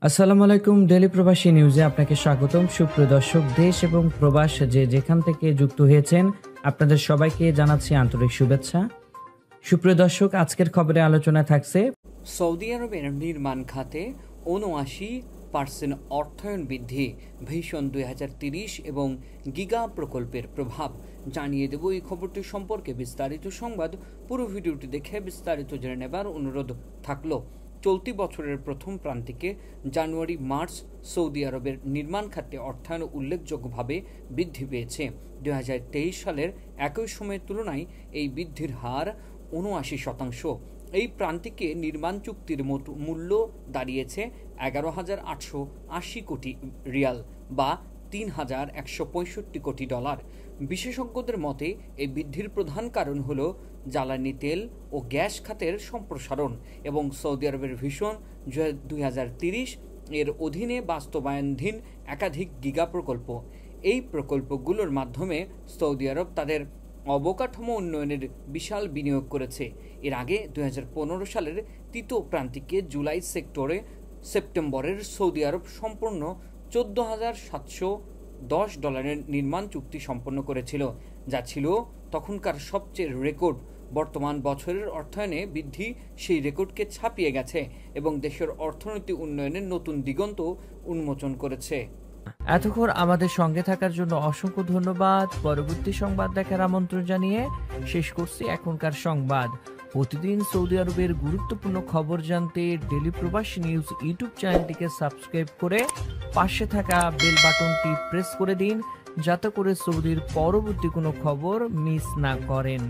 আসসালামু আলাইকুম। ডেইলি প্রবাসী নিউজে আপনাকে স্বাগতম। সুপ্রিয় দর্শক, দেশ এবং প্রবাস যেখান থেকে যুক্ত হয়েছেন আপনাদের সবাইকে জানাচ্ছি আন্তরিক শুভেচ্ছা। সুপ্রিয় দর্শক, আজকের খবরে আলোচনায় থাকছে সৌদি আরবের নির্মাণ খাতে ৭৯% অর্থায়ন বৃদ্ধি, ভিশন ২০৩০ এবং গিগা প্রকল্পের প্রভাব জানিয়ে দেব। এই খবরটি সম্পর্কে বিস্তারিত সংবাদ, পুরো ভিডিওটি দেখে বিস্তারিত জেনে নেবার অনুরোধ থাকলো। চলতি বছরের প্রথম প্রান্তিকে জানুয়ারি-মার্চ সৌদি আরবের নির্মাণ খাতে অর্থায়ন উল্লেখযোগ্যভাবে বৃদ্ধি পেয়েছে। ২০২৩ সালের একই সময়ের তুলনায় এই বৃদ্ধির হার ৭৯%। এই প্রান্তিকে নির্মাণ চুক্তির মূল্য দাঁড়িয়েছে ১১,৮৮০ কোটি রিয়াল বা $৩,১৬৫ কোটি। বিশেষজ্ঞদের মতে এই বৃদ্ধির প্রধান কারণ হল জ্বালানি তেল ও গ্যাস খাতের সম্প্রসারণ এবং সৌদি আরবের ভিশন ২০৩০ এর অধীনে বাস্তবায়নাধীন একাধিক গিগা প্রকল্প। এই প্রকল্পগুলোর মাধ্যমে সৌদি আরব তাদের অবকাঠামো উন্নয়নের বিশাল বিনিয়োগ করেছে। এর আগে ২০১৫ সালের তৃতীয় প্রান্তিকে জুলাই সেপ্টেম্বরের সৌদি আরব সম্পূর্ণ $১৪,৭১০ নির্মাণ চুক্তি সম্পন্ন করেছিল, যা ছিল তখনকার সবচেয়ে রেকর্ড। বর্তমান বছরের অর্থায়নে বৃদ্ধি সেই রেকর্ডকে ছাপিয়ে গেছে এবং দেশের অর্থনৈতিক উন্নয়নের নতুন দিগন্ত উন্মোচন করেছে। এতক্ষণ আমাদের সঙ্গে থাকার জন্য অসংখ্য ধন্যবাদ। পরবর্তী সংবাদ দেখার আমন্ত্রণ জানিয়ে শেষ করছি এখনকার সংবাদ। প্রতিদিন সৌদি আরবের গুরুত্বপূর্ণ খবর জানতে ডেইলি প্রবাসী নিউজ ইউটিউব চ্যানেলটিকে সাবস্ক্রাইব করে পাশে থাকা বেল বাটনটি প্রেস করে দিন, যাতে করে সৌদির পরবর্তী কোনো খবর মিস না করেন।